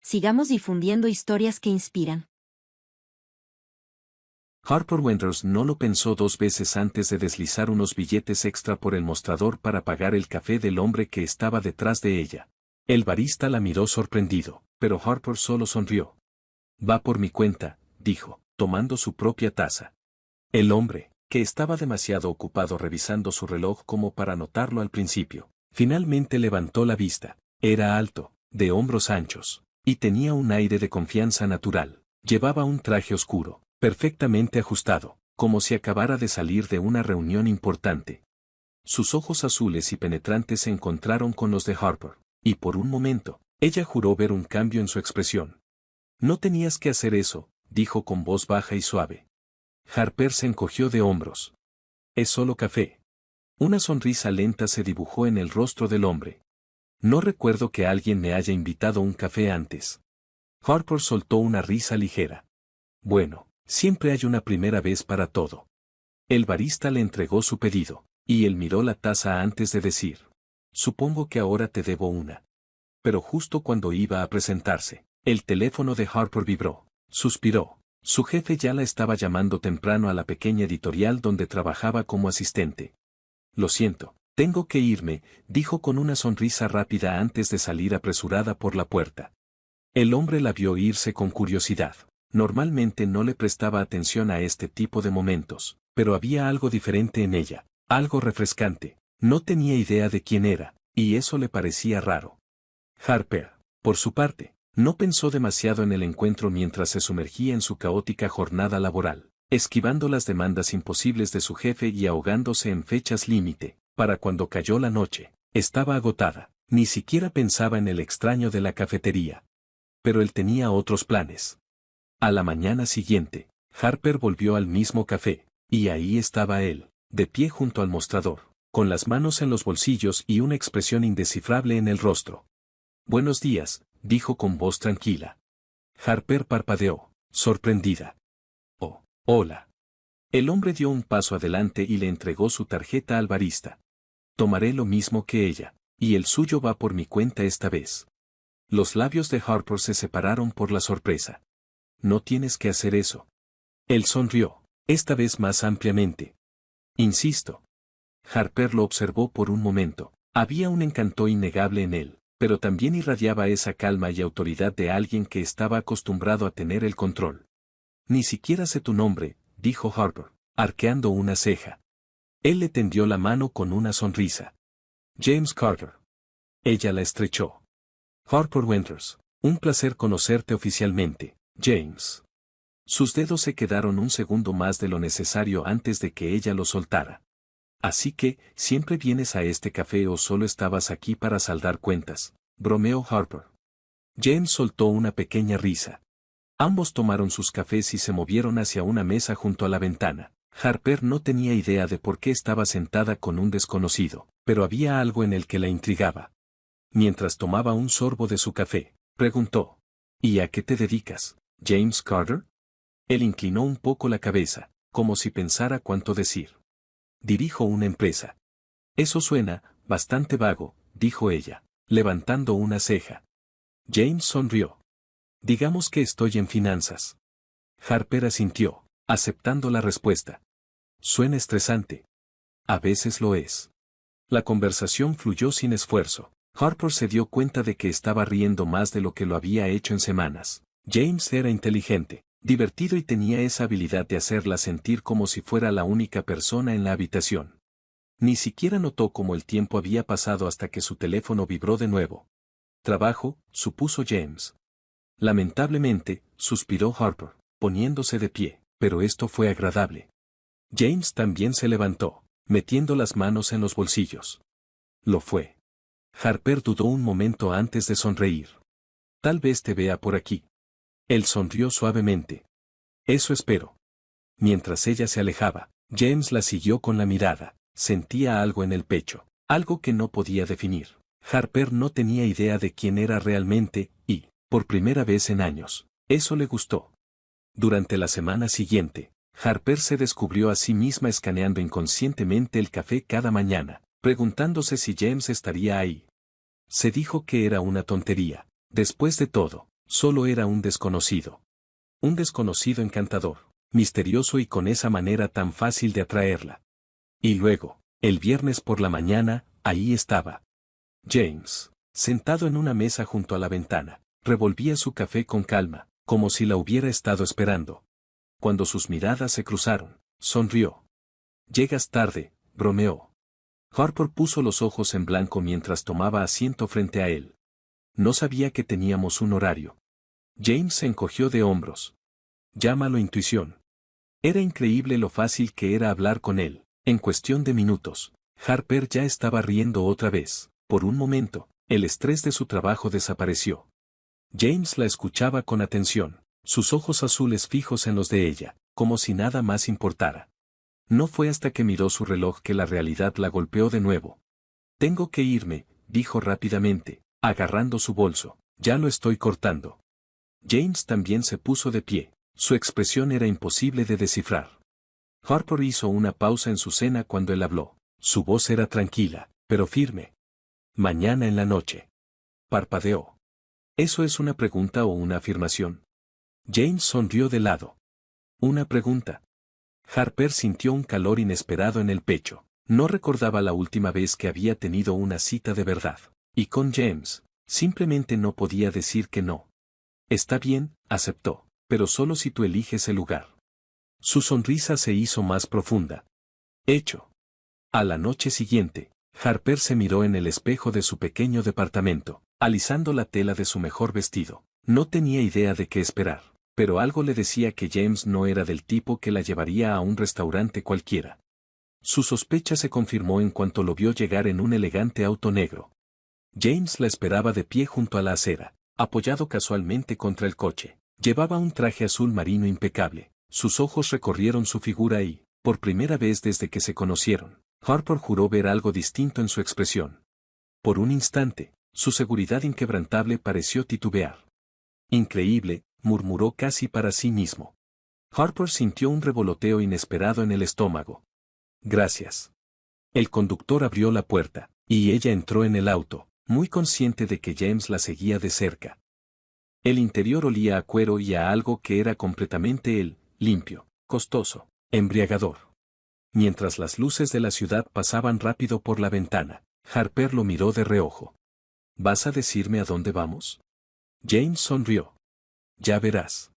Sigamos difundiendo historias que inspiran. Harper Winters no lo pensó dos veces antes de deslizar unos billetes extra por el mostrador para pagar el café del hombre que estaba detrás de ella. El barista la miró sorprendido, pero Harper solo sonrió. Va por mi cuenta, dijo, tomando su propia taza. El hombre, que estaba demasiado ocupado revisando su reloj como para notarlo al principio, finalmente levantó la vista. Era alto, de hombros anchos, y tenía un aire de confianza natural. Llevaba un traje oscuro, perfectamente ajustado, como si acabara de salir de una reunión importante. Sus ojos azules y penetrantes se encontraron con los de Harper, y por un momento, ella juró ver un cambio en su expresión. No tenías que hacer eso, dijo con voz baja y suave. Harper se encogió de hombros. Es solo café. Una sonrisa lenta se dibujó en el rostro del hombre. No recuerdo que alguien me haya invitado un café antes. Harper soltó una risa ligera. Bueno, siempre hay una primera vez para todo. El barista le entregó su pedido, y él miró la taza antes de decir. Supongo que ahora te debo una. Pero justo cuando iba a presentarse, el teléfono de Harper vibró. Suspiró. Su jefe ya la estaba llamando temprano a la pequeña editorial donde trabajaba como asistente. Lo siento, tengo que irme, dijo con una sonrisa rápida antes de salir apresurada por la puerta. El hombre la vio irse con curiosidad. Normalmente no le prestaba atención a este tipo de momentos, pero había algo diferente en ella, algo refrescante. No tenía idea de quién era, y eso le parecía raro. Harper, por su parte, no pensó demasiado en el encuentro mientras se sumergía en su caótica jornada laboral, esquivando las demandas imposibles de su jefe y ahogándose en fechas límite. Para cuando cayó la noche, estaba agotada, ni siquiera pensaba en el extraño de la cafetería. Pero él tenía otros planes. A la mañana siguiente, Harper volvió al mismo café, y ahí estaba él, de pie junto al mostrador, con las manos en los bolsillos y una expresión indescifrable en el rostro. Buenos días, dijo con voz tranquila. Harper parpadeó, sorprendida. Oh, hola. El hombre dio un paso adelante y le entregó su tarjeta al barista. Tomaré lo mismo que ella, y el suyo va por mi cuenta esta vez. Los labios de Harper se separaron por la sorpresa. No tienes que hacer eso. Él sonrió, esta vez más ampliamente. Insisto. Harper lo observó por un momento. Había un encanto innegable en él, pero también irradiaba esa calma y autoridad de alguien que estaba acostumbrado a tener el control. Ni siquiera sé tu nombre, dijo Harper, arqueando una ceja. Él le tendió la mano con una sonrisa. James Carter. Ella la estrechó. Harper Winters, un placer conocerte oficialmente, James. Sus dedos se quedaron un segundo más de lo necesario antes de que ella lo soltara. Así que, ¿siempre vienes a este café o solo estabas aquí para saldar cuentas?, bromeó Harper. James soltó una pequeña risa. Ambos tomaron sus cafés y se movieron hacia una mesa junto a la ventana. Harper no tenía idea de por qué estaba sentada con un desconocido, pero había algo en el que la intrigaba. Mientras tomaba un sorbo de su café, preguntó: ¿Y a qué te dedicas, James Carter? Él inclinó un poco la cabeza, como si pensara cuánto decir. Dirijo una empresa. Eso suena bastante vago, dijo ella, levantando una ceja. James sonrió. Digamos que estoy en finanzas. Harper asintió, aceptando la respuesta. Suena estresante. A veces lo es. La conversación fluyó sin esfuerzo. Harper se dio cuenta de que estaba riendo más de lo que lo había hecho en semanas. James era inteligente, divertido y tenía esa habilidad de hacerla sentir como si fuera la única persona en la habitación. Ni siquiera notó cómo el tiempo había pasado hasta que su teléfono vibró de nuevo. Trabajo, supuso James. Lamentablemente, suspiró Harper, poniéndose de pie, pero esto fue agradable. James también se levantó, metiendo las manos en los bolsillos. Lo fue. Harper dudó un momento antes de sonreír. Tal vez te vea por aquí. Él sonrió suavemente. Eso espero. Mientras ella se alejaba, James la siguió con la mirada. Sentía algo en el pecho, algo que no podía definir. Harper no tenía idea de quién era realmente, y, por primera vez en años, eso le gustó. Durante la semana siguiente, Harper se descubrió a sí misma escaneando inconscientemente el café cada mañana, preguntándose si James estaría ahí. Se dijo que era una tontería. Después de todo, Solo era un desconocido. Un desconocido encantador, misterioso y con esa manera tan fácil de atraerla. Y luego, el viernes por la mañana, ahí estaba James, sentado en una mesa junto a la ventana, revolvía su café con calma, como si la hubiera estado esperando. Cuando sus miradas se cruzaron, sonrió. «Llegas tarde», bromeó. Harper puso los ojos en blanco mientras tomaba asiento frente a él. No sabía que teníamos un horario. James se encogió de hombros. Llámalo intuición. Era increíble lo fácil que era hablar con él. En cuestión de minutos, Harper ya estaba riendo otra vez. Por un momento, el estrés de su trabajo desapareció. James la escuchaba con atención, sus ojos azules fijos en los de ella, como si nada más importara. No fue hasta que miró su reloj que la realidad la golpeó de nuevo. «Tengo que irme», dijo rápidamente, agarrando su bolso. «Ya lo estoy cortando». James también se puso de pie. Su expresión era imposible de descifrar. Harper hizo una pausa en su cena cuando él habló. Su voz era tranquila, pero firme. «Mañana en la noche». Parpadeó. ¿Eso es una pregunta o una afirmación? James sonrió de lado. «Una pregunta». Harper sintió un calor inesperado en el pecho. No recordaba la última vez que había tenido una cita de verdad. Y con James, simplemente no podía decir que no. «Está bien», aceptó, «pero solo si tú eliges el lugar». Su sonrisa se hizo más profunda. «Hecho». A la noche siguiente, Harper se miró en el espejo de su pequeño departamento, alisando la tela de su mejor vestido. No tenía idea de qué esperar, pero algo le decía que James no era del tipo que la llevaría a un restaurante cualquiera. Su sospecha se confirmó en cuanto lo vio llegar en un elegante auto negro. James la esperaba de pie junto a la acera, apoyado casualmente contra el coche. Llevaba un traje azul marino impecable. Sus ojos recorrieron su figura y, por primera vez desde que se conocieron, Harper juró ver algo distinto en su expresión. Por un instante, su seguridad inquebrantable pareció titubear. «Increíble», murmuró casi para sí mismo. Harper sintió un revoloteo inesperado en el estómago. «Gracias». El conductor abrió la puerta, y ella entró en el auto, muy consciente de que James la seguía de cerca. El interior olía a cuero y a algo que era completamente él, limpio, costoso, embriagador. Mientras las luces de la ciudad pasaban rápido por la ventana, Harper lo miró de reojo. «¿Vas a decirme a dónde vamos?» James sonrió. «Ya verás».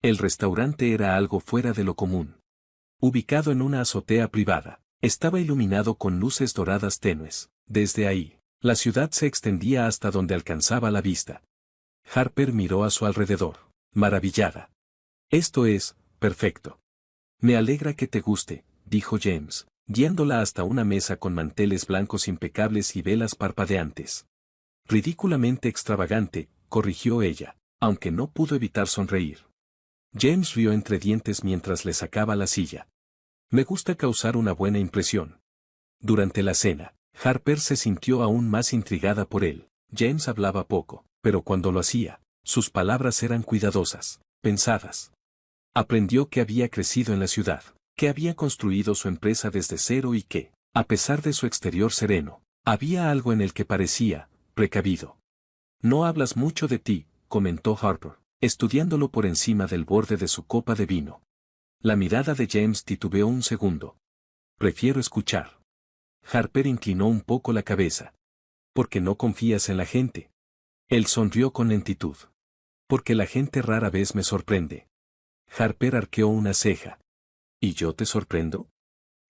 El restaurante era algo fuera de lo común. Ubicado en una azotea privada, estaba iluminado con luces doradas tenues. Desde ahí, la ciudad se extendía hasta donde alcanzaba la vista. Harper miró a su alrededor, maravillada. «Esto es perfecto». «Me alegra que te guste», dijo James, guiándola hasta una mesa con manteles blancos impecables y velas parpadeantes. «Ridículamente extravagante», corrigió ella, aunque no pudo evitar sonreír. James rió entre dientes mientras le sacaba la silla. «Me gusta causar una buena impresión». Durante la cena, Harper se sintió aún más intrigada por él. James hablaba poco, pero cuando lo hacía, sus palabras eran cuidadosas, pensadas. Aprendió que había crecido en la ciudad, que había construido su empresa desde cero y que, a pesar de su exterior sereno, había algo en el que parecía precavido. «No hablas mucho de ti», comentó Harper, estudiándolo por encima del borde de su copa de vino. La mirada de James titubeó un segundo. «Prefiero escuchar». Harper inclinó un poco la cabeza. «¿Por qué no confías en la gente?» Él sonrió con lentitud. «Porque la gente rara vez me sorprende». Harper arqueó una ceja. «¿Y yo te sorprendo?»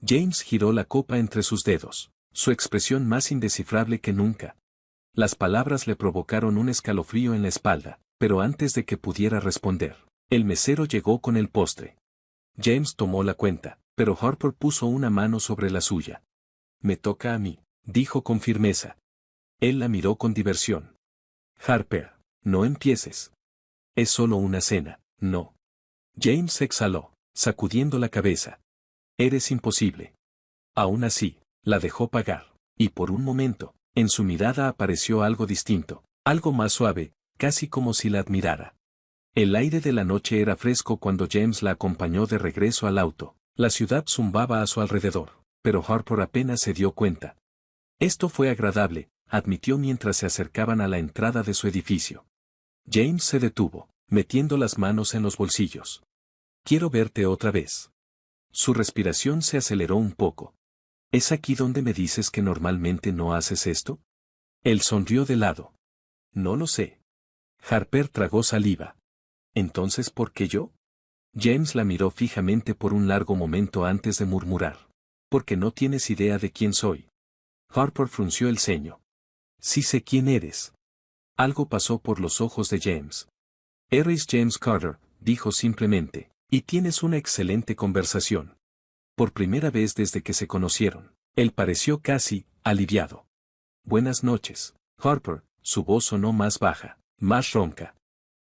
James giró la copa entre sus dedos, su expresión más indescifrable que nunca. Las palabras le provocaron un escalofrío en la espalda, pero antes de que pudiera responder, el mesero llegó con el postre. James tomó la cuenta, pero Harper puso una mano sobre la suya. «Me toca a mí», dijo con firmeza. Él la miró con diversión. «Harper, no empieces. Es solo una cena, no». James exhaló, sacudiendo la cabeza. «Eres imposible». Aún así, la dejó pagar, y por un momento, en su mirada apareció algo distinto, algo más suave, casi como si la admirara. El aire de la noche era fresco cuando James la acompañó de regreso al auto. La ciudad zumbaba a su alrededor, pero Harper apenas se dio cuenta. «Esto fue agradable», admitió mientras se acercaban a la entrada de su edificio. James se detuvo, metiendo las manos en los bolsillos. Quiero verte otra vez. Su respiración se aceleró un poco. ¿Es aquí donde me dices que normalmente no haces esto? Él sonrió de lado. No lo sé. Harper tragó saliva. ¿Entonces por qué yo? James la miró fijamente por un largo momento antes de murmurar. Porque no tienes idea de quién soy. Harper frunció el ceño. Sí sé quién eres. Algo pasó por los ojos de James. Eres James Carter, dijo simplemente, y tienes una excelente conversación. Por primera vez desde que se conocieron, él pareció casi aliviado. Buenas noches, Harper, su voz sonó más baja, más ronca.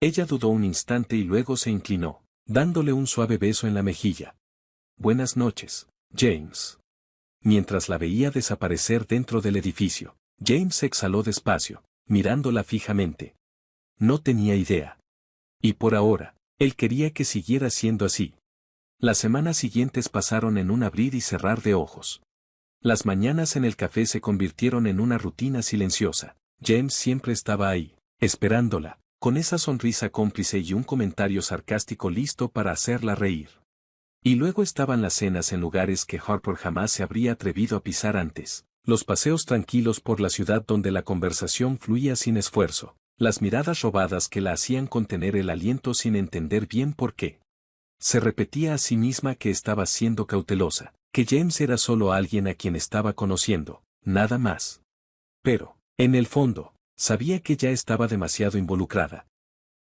Ella dudó un instante y luego se inclinó, dándole un suave beso en la mejilla. Buenas noches, James. Mientras la veía desaparecer dentro del edificio, James exhaló despacio, mirándola fijamente. No tenía idea. Y por ahora, él quería que siguiera siendo así. Las semanas siguientes pasaron en un abrir y cerrar de ojos. Las mañanas en el café se convirtieron en una rutina silenciosa. James siempre estaba ahí, esperándola, con esa sonrisa cómplice y un comentario sarcástico listo para hacerla reír. Y luego estaban las cenas en lugares que Harper jamás se habría atrevido a pisar antes, los paseos tranquilos por la ciudad donde la conversación fluía sin esfuerzo, las miradas robadas que la hacían contener el aliento sin entender bien por qué. Se repetía a sí misma que estaba siendo cautelosa, que James era solo alguien a quien estaba conociendo, nada más. Pero, en el fondo, sabía que ya estaba demasiado involucrada.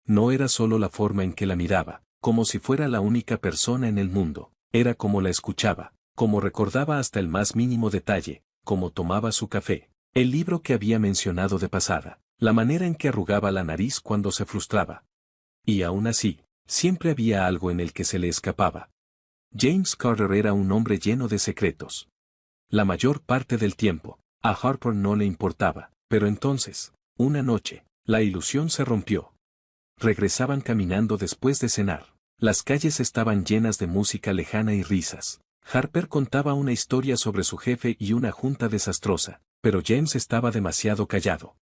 No era solo la forma en que la miraba, como si fuera la única persona en el mundo, era como la escuchaba, como recordaba hasta el más mínimo detalle, cómo tomaba su café, el libro que había mencionado de pasada, la manera en que arrugaba la nariz cuando se frustraba. Y aún así, siempre había algo en el que se le escapaba. James Carter era un hombre lleno de secretos. La mayor parte del tiempo, a Harper no le importaba, pero entonces, una noche, la ilusión se rompió. Regresaban caminando después de cenar. Las calles estaban llenas de música lejana y risas. Harper contaba una historia sobre su jefe y una junta desastrosa, pero James estaba demasiado callado.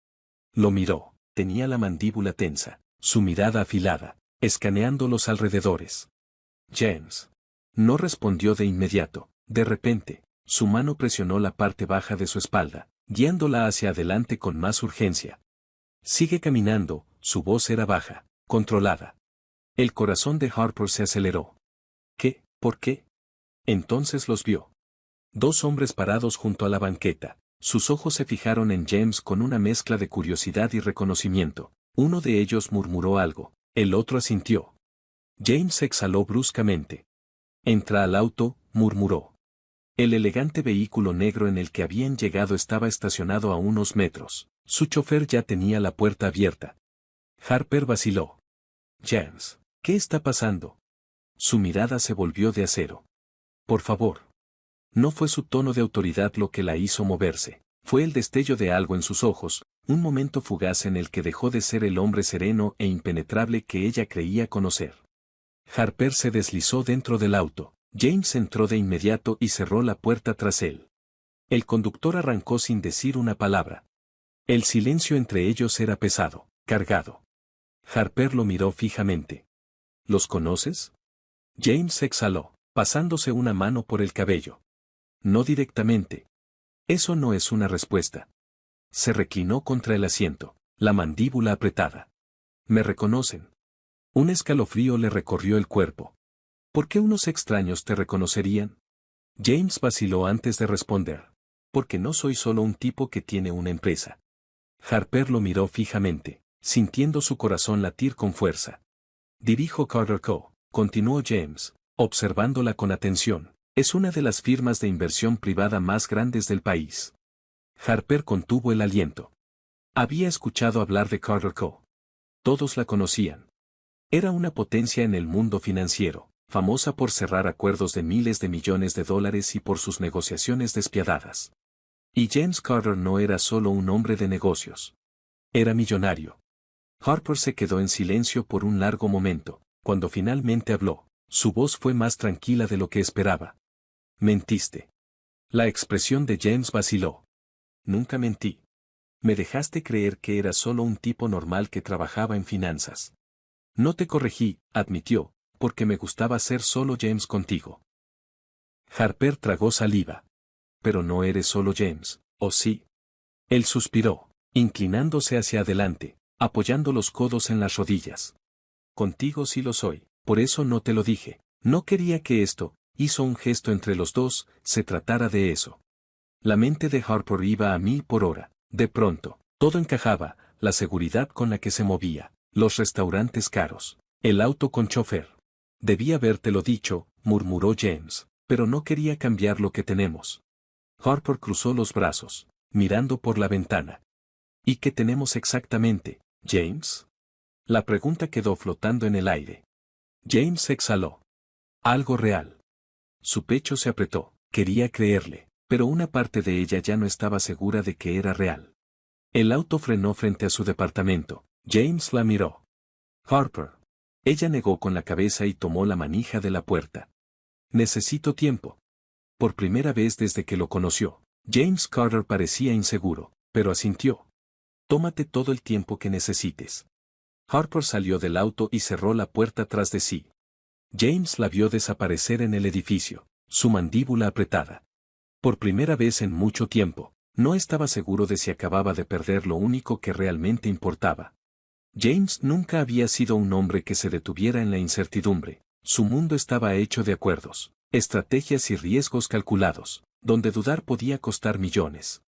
Lo miró, tenía la mandíbula tensa, su mirada afilada, escaneando los alrededores. James. No respondió de inmediato. De repente, su mano presionó la parte baja de su espalda, guiándola hacia adelante con más urgencia. Sigue caminando, su voz era baja, controlada. El corazón de Harper se aceleró. ¿Qué? ¿Por qué? Entonces los vio. Dos hombres parados junto a la banqueta. Sus ojos se fijaron en James con una mezcla de curiosidad y reconocimiento. Uno de ellos murmuró algo, el otro asintió. James exhaló bruscamente. Entra al auto, murmuró. El elegante vehículo negro en el que habían llegado estaba estacionado a unos metros. Su chofer ya tenía la puerta abierta. Harper vaciló. James, ¿qué está pasando? Su mirada se volvió de acero. Por favor. No fue su tono de autoridad lo que la hizo moverse, fue el destello de algo en sus ojos, un momento fugaz en el que dejó de ser el hombre sereno e impenetrable que ella creía conocer. Harper se deslizó dentro del auto. James entró de inmediato y cerró la puerta tras él. El conductor arrancó sin decir una palabra. El silencio entre ellos era pesado, cargado. Harper lo miró fijamente. ¿Los conoces? James exhaló, pasándose una mano por el cabello. No directamente. Eso no es una respuesta. Se reclinó contra el asiento, la mandíbula apretada. ¿Me reconocen? Un escalofrío le recorrió el cuerpo. ¿Por qué unos extraños te reconocerían? James vaciló antes de responder. Porque no soy solo un tipo que tiene una empresa. Harper lo miró fijamente, sintiendo su corazón latir con fuerza. Dirijo Carter Co., continuó James, observándola con atención. Es una de las firmas de inversión privada más grandes del país. Harper contuvo el aliento. Había escuchado hablar de Carter Co. Todos la conocían. Era una potencia en el mundo financiero, famosa por cerrar acuerdos de miles de millones de dólares y por sus negociaciones despiadadas. Y James Carter no era solo un hombre de negocios. Era millonario. Harper se quedó en silencio por un largo momento. Cuando finalmente habló, su voz fue más tranquila de lo que esperaba. Mentiste. La expresión de James vaciló. Nunca mentí. Me dejaste creer que era solo un tipo normal que trabajaba en finanzas. No te corregí, admitió, porque me gustaba ser solo James contigo. Harper tragó saliva. Pero no eres solo James, ¿o sí? Él suspiró, inclinándose hacia adelante, apoyando los codos en las rodillas. Contigo sí lo soy, por eso no te lo dije. No quería que esto, hizo un gesto entre los dos, se tratara de eso. La mente de Harper iba a 1000 por hora. De pronto, todo encajaba, la seguridad con la que se movía, los restaurantes caros, el auto con chofer. Debí habértelo dicho, murmuró James, pero no quería cambiar lo que tenemos. Harper cruzó los brazos, mirando por la ventana. ¿Y qué tenemos exactamente, James? La pregunta quedó flotando en el aire. James exhaló. Algo real. Su pecho se apretó, quería creerle, pero una parte de ella ya no estaba segura de que era real. El auto frenó frente a su departamento. James la miró. Harper. Ella negó con la cabeza y tomó la manija de la puerta. Necesito tiempo. Por primera vez desde que lo conoció, James Carter parecía inseguro, pero asintió. Tómate todo el tiempo que necesites. Harper salió del auto y cerró la puerta tras de sí. James la vio desaparecer en el edificio, su mandíbula apretada. Por primera vez en mucho tiempo, no estaba seguro de si acababa de perder lo único que realmente importaba. James nunca había sido un hombre que se detuviera en la incertidumbre. Su mundo estaba hecho de acuerdos, estrategias y riesgos calculados, donde dudar podía costar millones.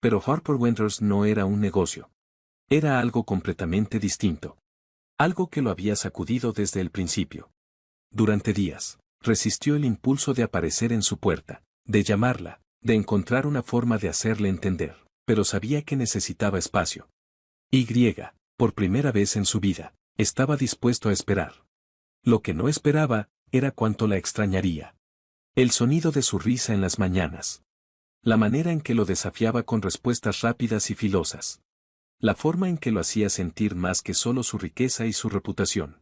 Pero Harper Winters no era un negocio. Era algo completamente distinto. Algo que lo había sacudido desde el principio. Durante días, resistió el impulso de aparecer en su puerta, de llamarla, de encontrar una forma de hacerle entender, pero sabía que necesitaba espacio. Por primera vez en su vida, estaba dispuesto a esperar. Lo que no esperaba, era cuánto la extrañaría. El sonido de su risa en las mañanas. La manera en que lo desafiaba con respuestas rápidas y filosas. La forma en que lo hacía sentir más que solo su riqueza y su reputación.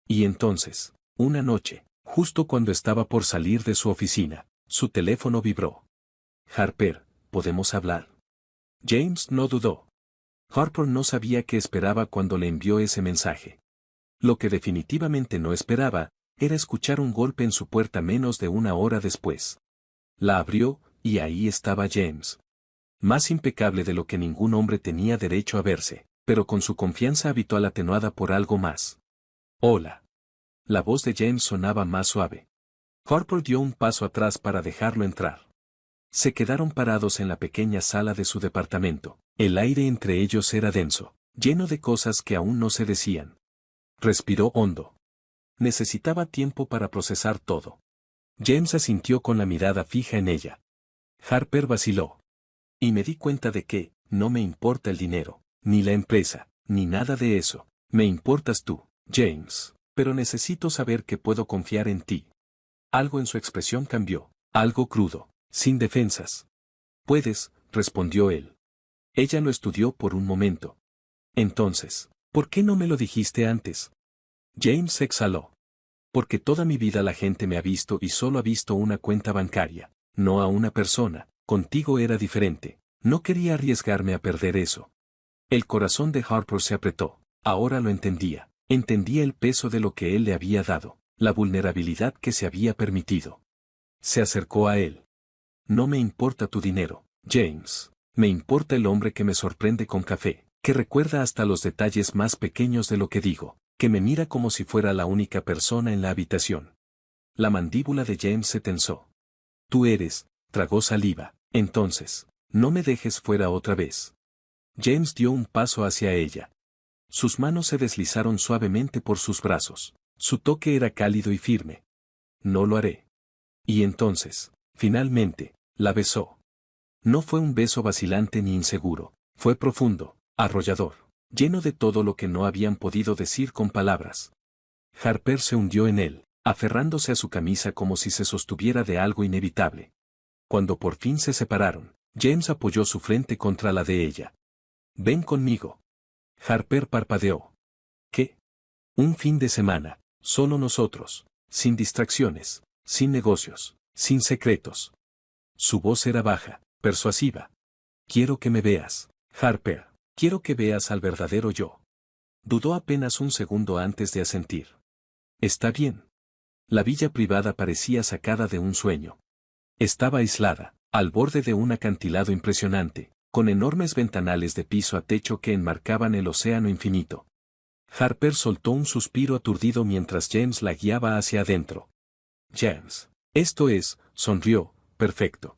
Y entonces, una noche, justo cuando estaba por salir de su oficina, su teléfono vibró. Harper, ¿podemos hablar? James no dudó. Harper no sabía qué esperaba cuando le envió ese mensaje. Lo que definitivamente no esperaba, era escuchar un golpe en su puerta menos de una hora después. La abrió, y ahí estaba James. Más impecable de lo que ningún hombre tenía derecho a verse, pero con su confianza habitual atenuada por algo más. Hola. La voz de James sonaba más suave. Harper dio un paso atrás para dejarlo entrar. Se quedaron parados en la pequeña sala de su departamento. El aire entre ellos era denso, lleno de cosas que aún no se decían. Respiró hondo. Necesitaba tiempo para procesar todo. James asintió con la mirada fija en ella. Harper vaciló. Y me di cuenta de que, no me importa el dinero, ni la empresa, ni nada de eso. Me importas tú, James, pero necesito saber que puedo confiar en ti. Algo en su expresión cambió, algo crudo, sin defensas. Puedes, respondió él. Ella lo estudió por un momento. Entonces, ¿por qué no me lo dijiste antes? James exhaló. Porque toda mi vida la gente me ha visto y solo ha visto una cuenta bancaria, no a una persona. Contigo era diferente. No quería arriesgarme a perder eso. El corazón de Harper se apretó. Ahora lo entendía. Entendía el peso de lo que él le había dado, la vulnerabilidad que se había permitido. Se acercó a él. No me importa tu dinero, James. Me importa el hombre que me sorprende con café, que recuerda hasta los detalles más pequeños de lo que digo, que me mira como si fuera la única persona en la habitación. La mandíbula de James se tensó. Tú eres, tragó saliva. Entonces, no me dejes fuera otra vez. James dio un paso hacia ella. Sus manos se deslizaron suavemente por sus brazos. Su toque era cálido y firme. No lo haré. Y entonces, finalmente, la besó. No fue un beso vacilante ni inseguro, fue profundo, arrollador, lleno de todo lo que no habían podido decir con palabras. Harper se hundió en él, aferrándose a su camisa como si se sostuviera de algo inevitable. Cuando por fin se separaron, James apoyó su frente contra la de ella. Ven conmigo. Harper parpadeó. ¿Qué? Un fin de semana, solo nosotros, sin distracciones, sin negocios, sin secretos. Su voz era baja, persuasiva. Quiero que me veas, Harper, quiero que veas al verdadero yo. Dudó apenas un segundo antes de asentir. Está bien. La villa privada parecía sacada de un sueño. Estaba aislada, al borde de un acantilado impresionante, con enormes ventanales de piso a techo que enmarcaban el océano infinito. Harper soltó un suspiro aturdido mientras James la guiaba hacia adentro. James, esto es, sonrió, perfecto.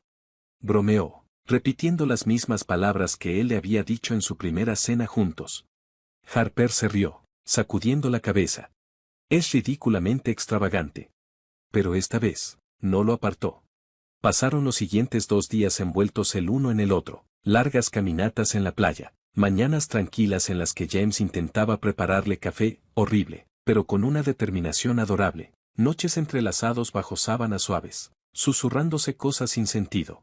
Bromeó, repitiendo las mismas palabras que él le había dicho en su primera cena juntos. Harper se rió, sacudiendo la cabeza. Es ridículamente extravagante. Pero esta vez, no lo apartó. Pasaron los siguientes 2 días envueltos el uno en el otro, largas caminatas en la playa, mañanas tranquilas en las que James intentaba prepararle café, horrible, pero con una determinación adorable, noches entrelazados bajo sábanas suaves, susurrándose cosas sin sentido.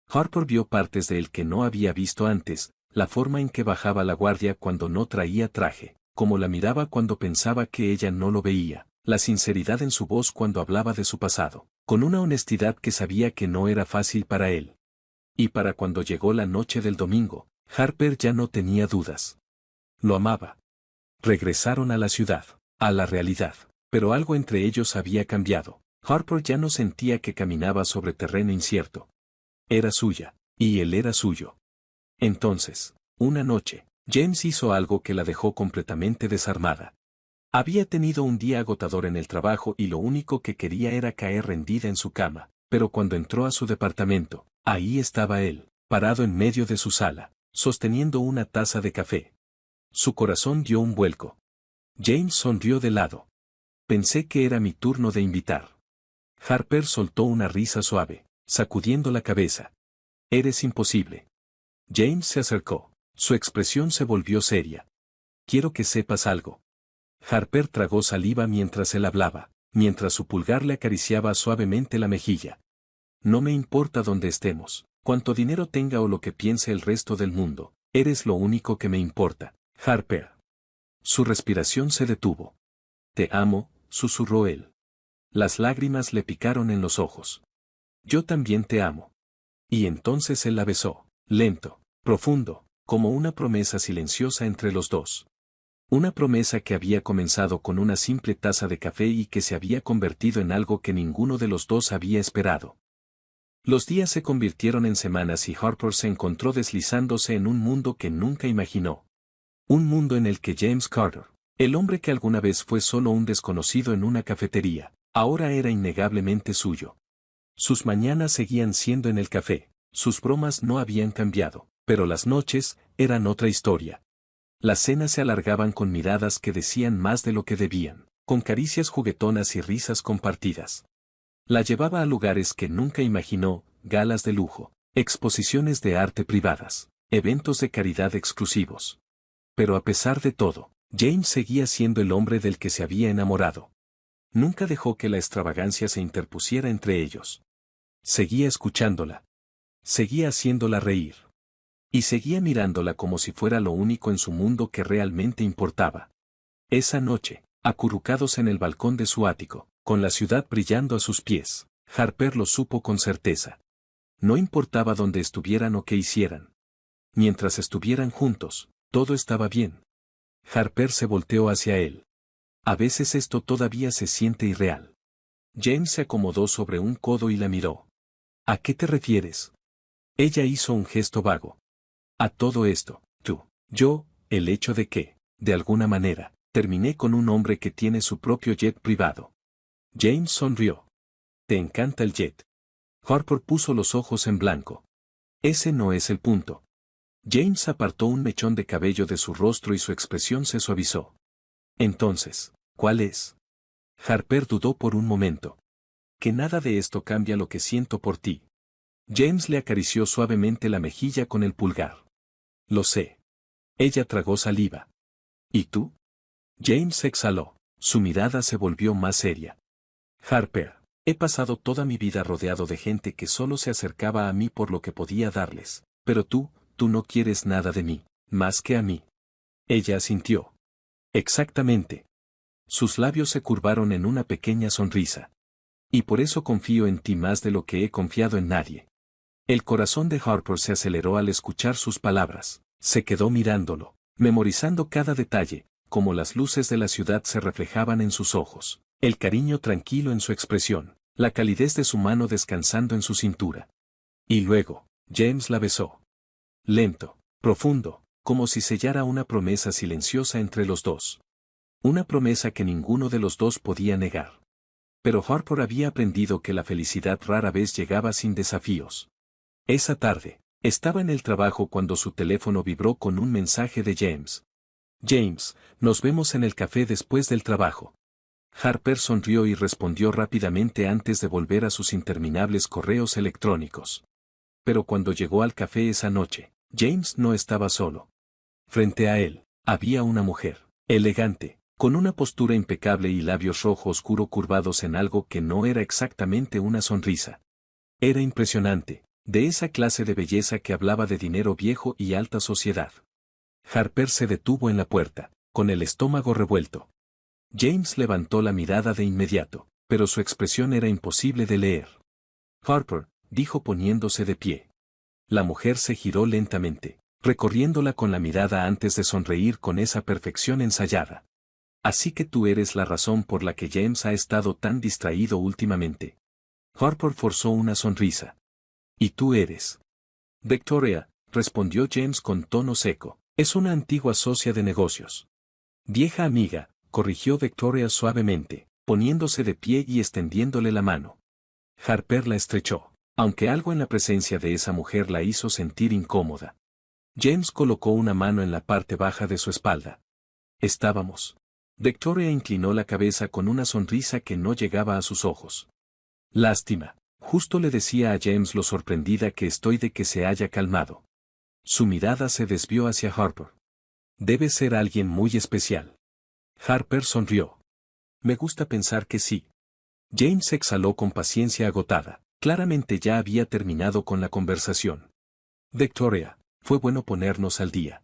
Harper vio partes de él que no había visto antes, la forma en que bajaba la guardia cuando no traía traje, como la miraba cuando pensaba que ella no lo veía, la sinceridad en su voz cuando hablaba de su pasado, con una honestidad que sabía que no era fácil para él. Y para cuando llegó la noche del domingo, Harper ya no tenía dudas. Lo amaba. Regresaron a la ciudad, a la realidad, pero algo entre ellos había cambiado. Harper ya no sentía que caminaba sobre terreno incierto. Era suya, y él era suyo. Entonces, una noche, James hizo algo que la dejó completamente desarmada. Había tenido un día agotador en el trabajo y lo único que quería era caer rendida en su cama, pero cuando entró a su departamento, ahí estaba él, parado en medio de su sala, sosteniendo una taza de café. Su corazón dio un vuelco. James sonrió de lado. Pensé que era mi turno de invitar. Harper soltó una risa suave, sacudiendo la cabeza. Eres imposible. James se acercó. Su expresión se volvió seria. Quiero que sepas algo. Harper tragó saliva mientras él hablaba, mientras su pulgar le acariciaba suavemente la mejilla. No me importa dónde estemos, cuánto dinero tenga o lo que piense el resto del mundo, eres lo único que me importa, Harper. Su respiración se detuvo. Te amo, susurró él. Las lágrimas le picaron en los ojos. Yo también te amo. Y entonces él la besó, lento, profundo, como una promesa silenciosa entre los dos. Una promesa que había comenzado con una simple taza de café y que se había convertido en algo que ninguno de los dos había esperado. Los días se convirtieron en semanas y Harper se encontró deslizándose en un mundo que nunca imaginó. Un mundo en el que James Carter, el hombre que alguna vez fue solo un desconocido en una cafetería, ahora era innegablemente suyo. Sus mañanas seguían siendo en el café, sus bromas no habían cambiado, pero las noches eran otra historia. Las cenas se alargaban con miradas que decían más de lo que debían, con caricias juguetonas y risas compartidas. La llevaba a lugares que nunca imaginó, galas de lujo, exposiciones de arte privadas, eventos de caridad exclusivos. Pero a pesar de todo, James seguía siendo el hombre del que se había enamorado. Nunca dejó que la extravagancia se interpusiera entre ellos. Seguía escuchándola. Seguía haciéndola reír. Y seguía mirándola como si fuera lo único en su mundo que realmente importaba. Esa noche, acurrucados en el balcón de su ático, con la ciudad brillando a sus pies, Harper lo supo con certeza. No importaba dónde estuvieran o qué hicieran. Mientras estuvieran juntos, todo estaba bien. Harper se volteó hacia él. A veces esto todavía se siente irreal. James se acomodó sobre un codo y la miró. ¿A qué te refieres? Ella hizo un gesto vago. A todo esto, el hecho de que, de alguna manera, terminé con un hombre que tiene su propio jet privado. James sonrió. ¿Te encanta el jet? Harper puso los ojos en blanco. Ese no es el punto. James apartó un mechón de cabello de su rostro y su expresión se suavizó. Entonces, ¿cuál es? Harper dudó por un momento. Que nada de esto cambia lo que siento por ti. James le acarició suavemente la mejilla con el pulgar. Lo sé. Ella tragó saliva. ¿Y tú? James exhaló. Su mirada se volvió más seria. Harper, he pasado toda mi vida rodeado de gente que solo se acercaba a mí por lo que podía darles, pero tú no quieres nada de mí, más que a mí. Ella asintió. Exactamente. Sus labios se curvaron en una pequeña sonrisa. Y por eso confío en ti más de lo que he confiado en nadie. El corazón de Harper se aceleró al escuchar sus palabras. Se quedó mirándolo, memorizando cada detalle, como las luces de la ciudad se reflejaban en sus ojos, el cariño tranquilo en su expresión, la calidez de su mano descansando en su cintura. Y luego, James la besó. Lento, profundo, como si sellara una promesa silenciosa entre los dos. Una promesa que ninguno de los dos podía negar. Pero Harper había aprendido que la felicidad rara vez llegaba sin desafíos. Esa tarde, estaba en el trabajo cuando su teléfono vibró con un mensaje de James. James, nos vemos en el café después del trabajo. Harper sonrió y respondió rápidamente antes de volver a sus interminables correos electrónicos. Pero cuando llegó al café esa noche, James no estaba solo. Frente a él, había una mujer, elegante, con una postura impecable y labios rojo oscuro curvados en algo que no era exactamente una sonrisa. Era impresionante, de esa clase de belleza que hablaba de dinero viejo y alta sociedad. Harper se detuvo en la puerta, con el estómago revuelto. James levantó la mirada de inmediato, pero su expresión era imposible de leer. Harper, dijo poniéndose de pie. La mujer se giró lentamente, recorriéndola con la mirada antes de sonreír con esa perfección ensayada. Así que tú eres la razón por la que James ha estado tan distraído últimamente. Harper forzó una sonrisa. ¿Y tú eres? Victoria, respondió James con tono seco. Es una antigua socia de negocios. Vieja amiga, corrigió Victoria suavemente, poniéndose de pie y extendiéndole la mano. Harper la estrechó, aunque algo en la presencia de esa mujer la hizo sentir incómoda. James colocó una mano en la parte baja de su espalda. Estábamos. Victoria inclinó la cabeza con una sonrisa que no llegaba a sus ojos. Lástima, justo le decía a James lo sorprendida que estoy de que se haya calmado. Su mirada se desvió hacia Harper. Debe ser alguien muy especial. Harper sonrió. Me gusta pensar que sí. James exhaló con paciencia agotada. Claramente ya había terminado con la conversación. Victoria, fue bueno ponernos al día.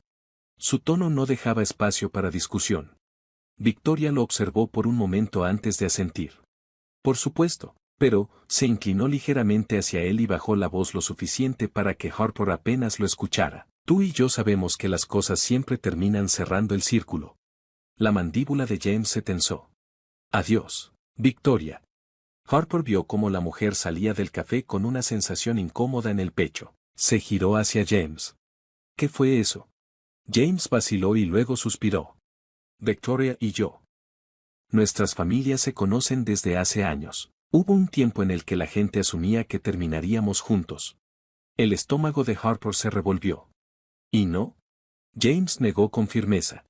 Su tono no dejaba espacio para discusión. Victoria lo observó por un momento antes de asentir. Por supuesto, pero, se inclinó ligeramente hacia él y bajó la voz lo suficiente para que Harper apenas lo escuchara. Tú y yo sabemos que las cosas siempre terminan cerrando el círculo. La mandíbula de James se tensó. Adiós, Victoria. Harper vio cómo la mujer salía del café con una sensación incómoda en el pecho. Se giró hacia James. ¿Qué fue eso? James vaciló y luego suspiró. Victoria y yo. Nuestras familias se conocen desde hace años. Hubo un tiempo en el que la gente asumía que terminaríamos juntos. El estómago de Harper se revolvió. ¿Y no? James negó con firmeza.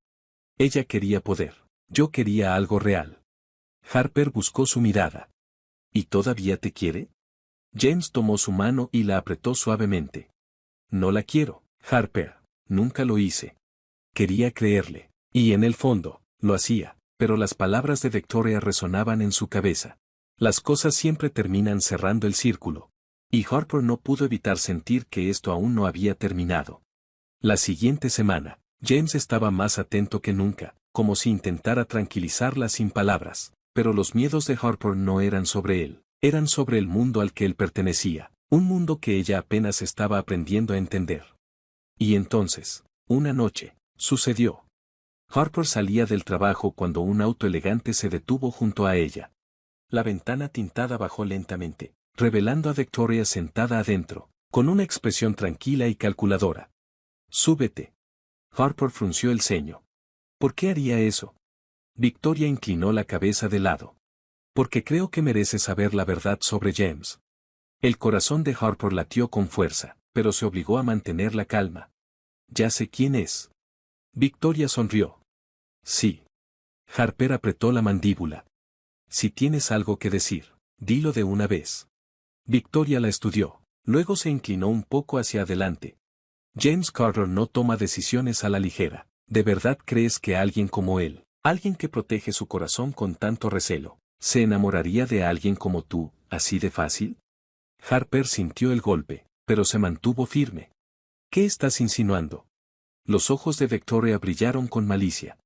Ella quería poder. Yo quería algo real. Harper buscó su mirada. ¿Y todavía te quiere? James tomó su mano y la apretó suavemente. No la quiero, Harper. Nunca lo hice. Quería creerle. Y en el fondo, lo hacía, pero las palabras de Victoria resonaban en su cabeza. Las cosas siempre terminan cerrando el círculo. Y Harper no pudo evitar sentir que esto aún no había terminado. La siguiente semana, James estaba más atento que nunca, como si intentara tranquilizarla sin palabras, pero los miedos de Harper no eran sobre él, eran sobre el mundo al que él pertenecía, un mundo que ella apenas estaba aprendiendo a entender. Y entonces, una noche, sucedió. Harper salía del trabajo cuando un auto elegante se detuvo junto a ella. La ventana tintada bajó lentamente, revelando a Victoria sentada adentro, con una expresión tranquila y calculadora. Súbete. Harper frunció el ceño. ¿Por qué haría eso? Victoria inclinó la cabeza de lado. Porque creo que merece saber la verdad sobre James. El corazón de Harper latió con fuerza, pero se obligó a mantener la calma. Ya sé quién es. Victoria sonrió. Sí. Harper apretó la mandíbula. Si tienes algo que decir, dilo de una vez. Victoria la estudió, luego se inclinó un poco hacia adelante. James Carter no toma decisiones a la ligera. ¿De verdad crees que alguien como él, alguien que protege su corazón con tanto recelo, se enamoraría de alguien como tú, así de fácil? Harper sintió el golpe, pero se mantuvo firme. ¿Qué estás insinuando? Los ojos de Victoria brillaron con malicia.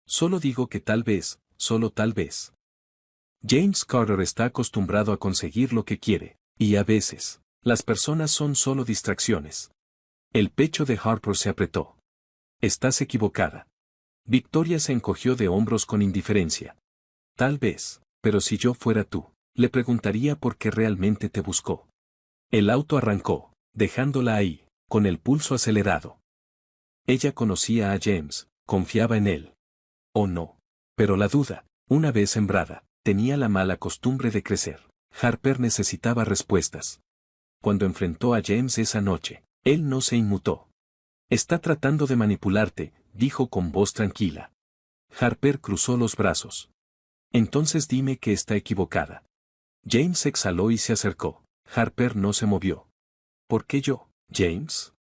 Solo digo que tal vez, solo tal vez. James Carter está acostumbrado a conseguir lo que quiere, y a veces, las personas son solo distracciones. El pecho de Harper se apretó. Estás equivocada. Victoria se encogió de hombros con indiferencia. Tal vez, pero si yo fuera tú, le preguntaría por qué realmente te buscó. El auto arrancó, dejándola ahí, con el pulso acelerado. Ella conocía a James, confiaba en él. ¿O no? Pero la duda, una vez sembrada, tenía la mala costumbre de crecer. Harper necesitaba respuestas. Cuando enfrentó a James esa noche, él no se inmutó. Está tratando de manipularte, dijo con voz tranquila. Harper cruzó los brazos. Entonces dime que está equivocada. James exhaló y se acercó. Harper no se movió. ¿Por qué yo, James?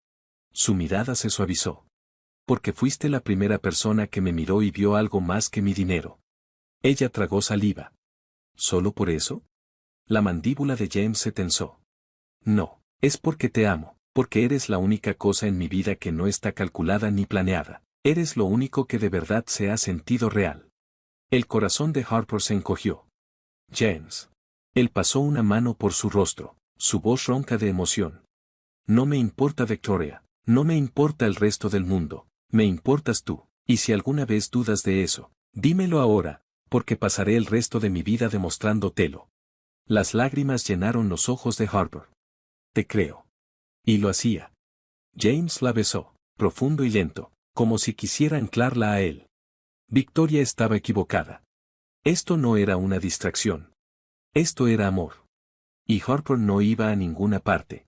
Su mirada se suavizó. Porque fuiste la primera persona que me miró y vio algo más que mi dinero. Ella tragó saliva. ¿Solo por eso? La mandíbula de James se tensó. No, es porque te amo, porque eres la única cosa en mi vida que no está calculada ni planeada. Eres lo único que de verdad se ha sentido real. El corazón de Harper se encogió. James. Él pasó una mano por su rostro, su voz ronca de emoción. No me importa Victoria, no me importa el resto del mundo, me importas tú, y si alguna vez dudas de eso, dímelo ahora, porque pasaré el resto de mi vida demostrándotelo. Las lágrimas llenaron los ojos de Harper. Te creo. Y lo hacía. James la besó, profundo y lento, como si quisiera anclarla a él. Victoria estaba equivocada. Esto no era una distracción. Esto era amor. Y Harper no iba a ninguna parte.